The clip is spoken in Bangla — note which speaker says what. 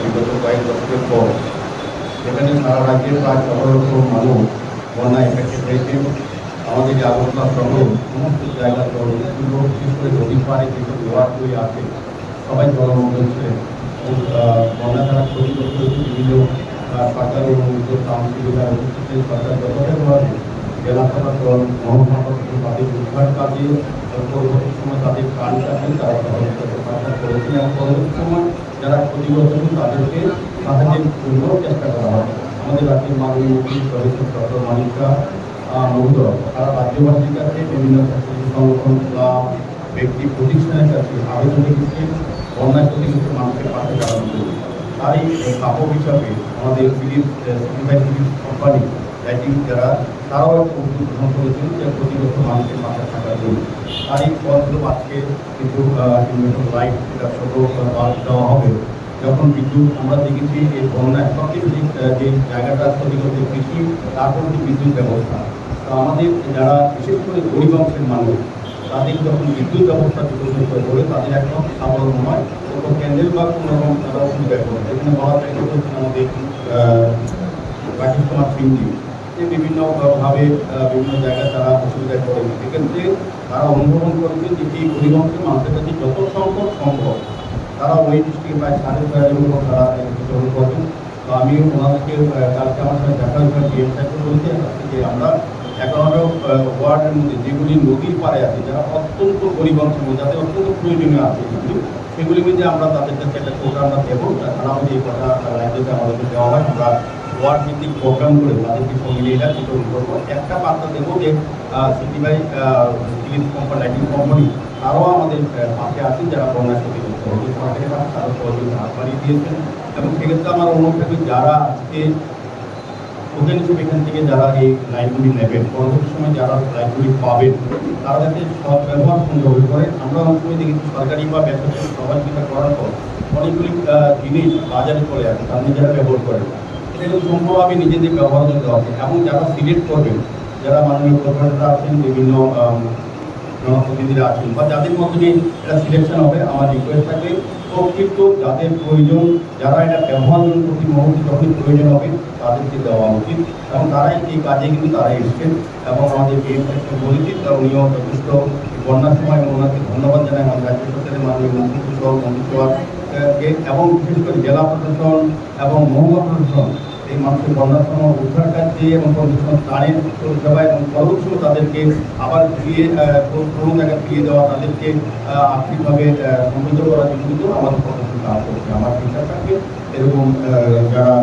Speaker 1: বিগত কয়েক দশকের পর সেখানে সারা রাজ্যের প্রায় ১৭ লক্ষ মানুষ বন্যায় এফেক্টেড হয়েছে। আমাদের যে আগরতলা শহর সমস্ত জায়গা জল, বিশেষ করে নদীর পাড়ে যেসব ওয়ার্ডগুলি আছে সবাই জলমগ্ন ছিলেন। বন্যা দ্বারা ক্ষতিগ্রস্ত হয়েছে বিভিন্ন সরকার অনুমোদিত কাউন্সিলর উপস্থিত সরকার যথাযথভাবে জেলা প্রশাসন মহকুমা প্রশাসন তাদের উদ্ধার কাজে পরবর্তী সময় তাদের প্রাণ কাজে তারা সহযোগিতা করেছেন এবং পরবর্তী সময় যারা ক্ষতিগ্রস্ত হন তাদেরকে সাহায্যের জন্য চেষ্টা করা হয়। আমাদের রাজ্যের মাননীয় মন্ত্রী প্রফেসর ডক্টর মানিকা মহোদয় তারা রাজ্যবাসীর কাছে বিভিন্ন স্বেচ্ছাসেবী সংগঠন ক্লাব ব্যক্তি প্রতিষ্ঠানের কাছে আবেদন রেখেছেন বন্যায় ক্ষতিগ্রস্ত মানুষের পাশে দাঁড়ানোর জন্য। তারই স্থাপক হিসাবে আমাদের ফিলিপস কোম্পানি লাইটিং যারা তারাও একটা উদ্যোগ গ্রহণ করেছেন যে ক্ষতিগ্রস্ত মানুষের পাশে থাকার জন্য। তারই ফলস্বরূপ আজকে কিন্তু লাইট এটা ছোটো বাল্ব দেওয়া হবে। যখন বিদ্যুৎ আমরা দেখেছি এই বন্যায় সবচেয়ে বেশি যে জায়গাটা ক্ষতিগ্রস্ত কৃষি, তারপর হচ্ছে বিদ্যুৎ ব্যবস্থা। তো আমাদের যারা বিশেষ করে গরিব অংশের মানুষ তাদের যখন বিদ্যুৎ ব্যবস্থা বিকশিত করে তাদের একদম সাধারণ নয়, কোনো ক্যান্ডেল বা কোনো রকম তারা অসুবিধা করে। এখানে বলা যায় আমাদের রাকেশ কুমার সিংজি যে বিভিন্নভাবে বিভিন্ন জায়গায় তারা অসুবিধায় পড়ে। সেক্ষেত্রে তারা অনুভবন করেছে যে এই গরিব অংশের মানুষের কাছে যত সংখ্যক সম্ভব তারা ওই ডিস্ট্রিক্টে প্রায় 6,500 তারা বিতরণ করবেন। তো আমি ওনাদেরকে কালকে আমার সাথে দেখা হয়েছে ডিএম সাহেব বলতে যে আমরা 11টা ওয়ার্ডের মধ্যে যেগুলি নদীর পাড়ে আছে যারা অত্যন্ত গরিব অংশের মধ্যে যাদের অত্যন্ত প্রয়োজনীয় আছে সেগুলির মধ্যে আমরা তাদের কাছে একটা প্রোগ্রাম দেবো। তাছাড়াও যে কথা রাজ্যতে আমাদেরকে দেওয়া হয় আমরা ওয়ার্ড ভিত্তিক প্রোগ্রাম করে তাদেরকে মিলিয়ে বিতরণ করবো। একটা বার্তা দেবো যে city by Philips company lighting company তারাও আমাদের পাশে আছেন যারা বন্যায় ক্ষতিগ্রস্ত হয়েছে সরকারের কাছে তারা সহযোগিতা হাত বাড়িয়ে দিয়েছেন। এবং সেক্ষেত্রে আমার অনুরোধ থাকবে যারা আজকে ওখানে এখান থেকে যারা এই লাইনগুলি নেবেন পরবর্তী সময় যারা লাইনগুলি পাবেন তারা যাতে সব ব্যবহার সুন্দরভাবে করেন। আমরা অনেক সময় দেখেছি সরকারি বা বেসরকারি সহযোগিতা করার পর অনেকগুলি জিনিস বাজারে চলে আসে তারা নিজেরা ব্যবহার করেন। এটা সম্পূর্ণভাবে নিজেদের ব্যবহার করতে হবে এবং যারা সিলেক্ট করবেন যারা মাননীয় কর্পোরেটররা আছেন বিভিন্ন জনপ্রতিনিধিরা আছেন বা যাদের মধ্যে এটা সিলেকশন হবে আমার রিকোয়েস্ট থাকবে প্রকৃত যাদের প্রয়োজন যারা এটা ব্যবহার জন্য প্রতি মুহূর্তে যখনই প্রয়োজন হবে তাদেরকে দেওয়া উচিত এবং তারাই এই কাজে কিন্তু তারাই এসছেন এবং আমাদের বলেছি তারা উনিও যথেষ্ট বন্যার সময় ওনাকে ধন্যবাদ জানাই আমাদের রাজ্য সরকারের মাননীয় মুখ্যমন্ত্রী সহ মন্ত্রিসভাকে এবং বিশেষ করে জেলা প্রশাসন এবং মহকুমা প্রশাসন এই মানুষের বন্যার সময় উদ্ধার কাজ দিয়ে এবং ত্রাণের সেবা এবং পরবর্তী তাদেরকে আবার ফিরিয়ে কোনো জায়গায় ফিরিয়ে দেওয়া তাদেরকে আর্থিকভাবে সমৃদ্ধ করার জন্য কিন্তু আমাদের প্রশাসন কাজ করছে। আমার বিশ্বাস থাকে এরকম যারা